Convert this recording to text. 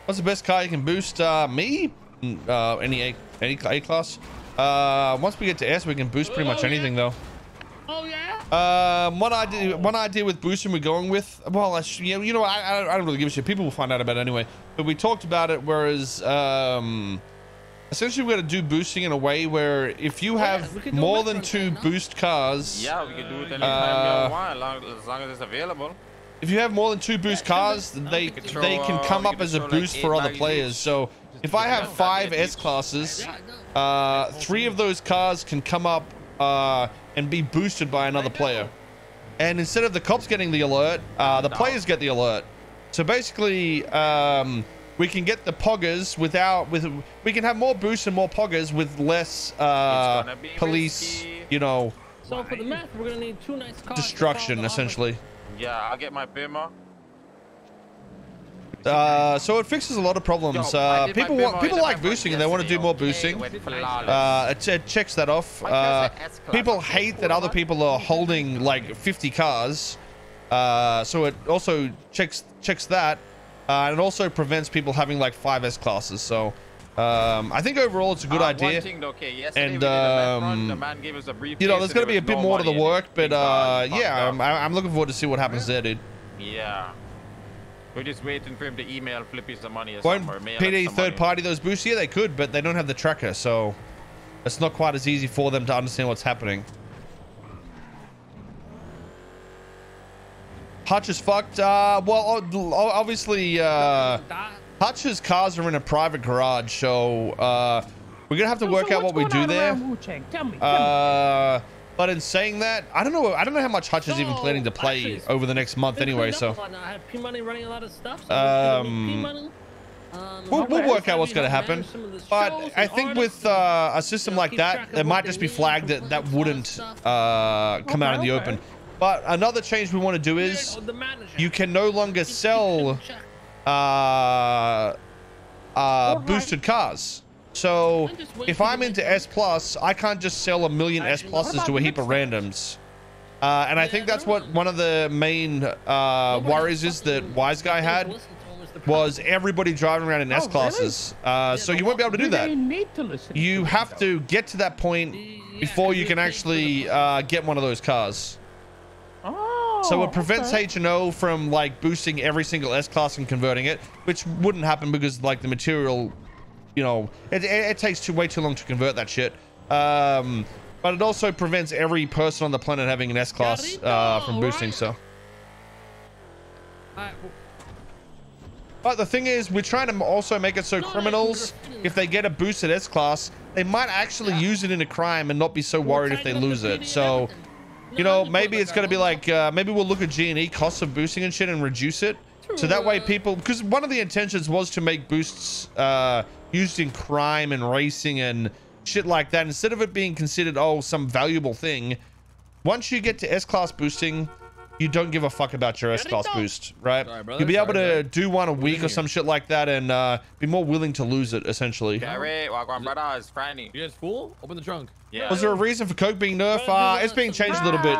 What's the best car you can boost? Me? Any A class. Once we get to S, we can boost pretty much anything though. Oh yeah. One idea with boosting we're going with. Well, I don't really give a shit. People will find out about it anyway. But we talked about it. Whereas, essentially, we're gonna do boosting in a way where if you have more than 2 boost cars. Yeah, we can do it anytime you want, as long as it's available. If you have more than 2 boost cars, they can come up as a boost for other players. So if I have 5 S classes, 3 of those cars can come up and be boosted by another player. And instead of the cops getting the alert, the players get the alert. So basically, we can get the poggers we can have more boosts and more poggers with less police, you know. So for the math, we're gonna need 2 nice cars. Destruction, essentially. Yeah, I'll get my Bimmer. So it fixes a lot of problems. People like boosting and they want to do more boosting. It checks that off. People hate that other people are holding like 50 cars. So it also checks that. And it also prevents people having like 5 S classes. So I think overall it's a good idea. And you know, there's going to be a bit more to the work, but yeah, I'm looking forward to see what happens there, dude. Yeah. We're just waiting for him to email Flippy some money or Won't something. PD third party those boosts? Yeah, they could, but they don't have the tracker, so it's not quite as easy for them to understand what's happening. Hutch is fucked. Well, obviously, Hutch's cars are in a private garage, so we're gonna have to work out what we do there. But in saying that, I don't know how much Hutch is even planning to play over the next month anyway. So we'll work out what's gonna happen. But I think with a system like that, it might just be flagged that wouldn't come out in the open. But another change we want to do is you can no longer sell boosted cars. So if I'm into S plus, I can't just sell a million S pluses to a heap of randoms. And I think that's what one of the main worries is that Wise Guy had, was everybody driving around in S classes. So you won't be able to do that. You have to get to that point before you can actually get one of those cars. So it prevents H&O from like boosting every single S class and converting it, which wouldn't happen because like the material, you know, it takes way too long to convert that shit. But it also prevents every person on the planet having an S class from boosting. So, but the thing is, we're trying to also make it so criminals, if they get a boosted S class, they might actually use it in a crime and not be so worried if they lose it. So, you know, maybe it's going to be like, maybe we'll look at G&E costs of boosting and shit and reduce it. So that way people, because one of the intentions was to make boosts used in crime and racing and shit like that, instead of it being considered, oh, some valuable thing. Once you get to S-class boosting, you don't give a fuck about your S-class boost, right? Sorry, you'll be able to do one a week or some shit like that and be more willing to lose it, essentially. Gary, welcome, brother. It's Franny. You guys full? Open the trunk. Yeah. Was there a reason for Coke being nerfed? It's being changed a little bit.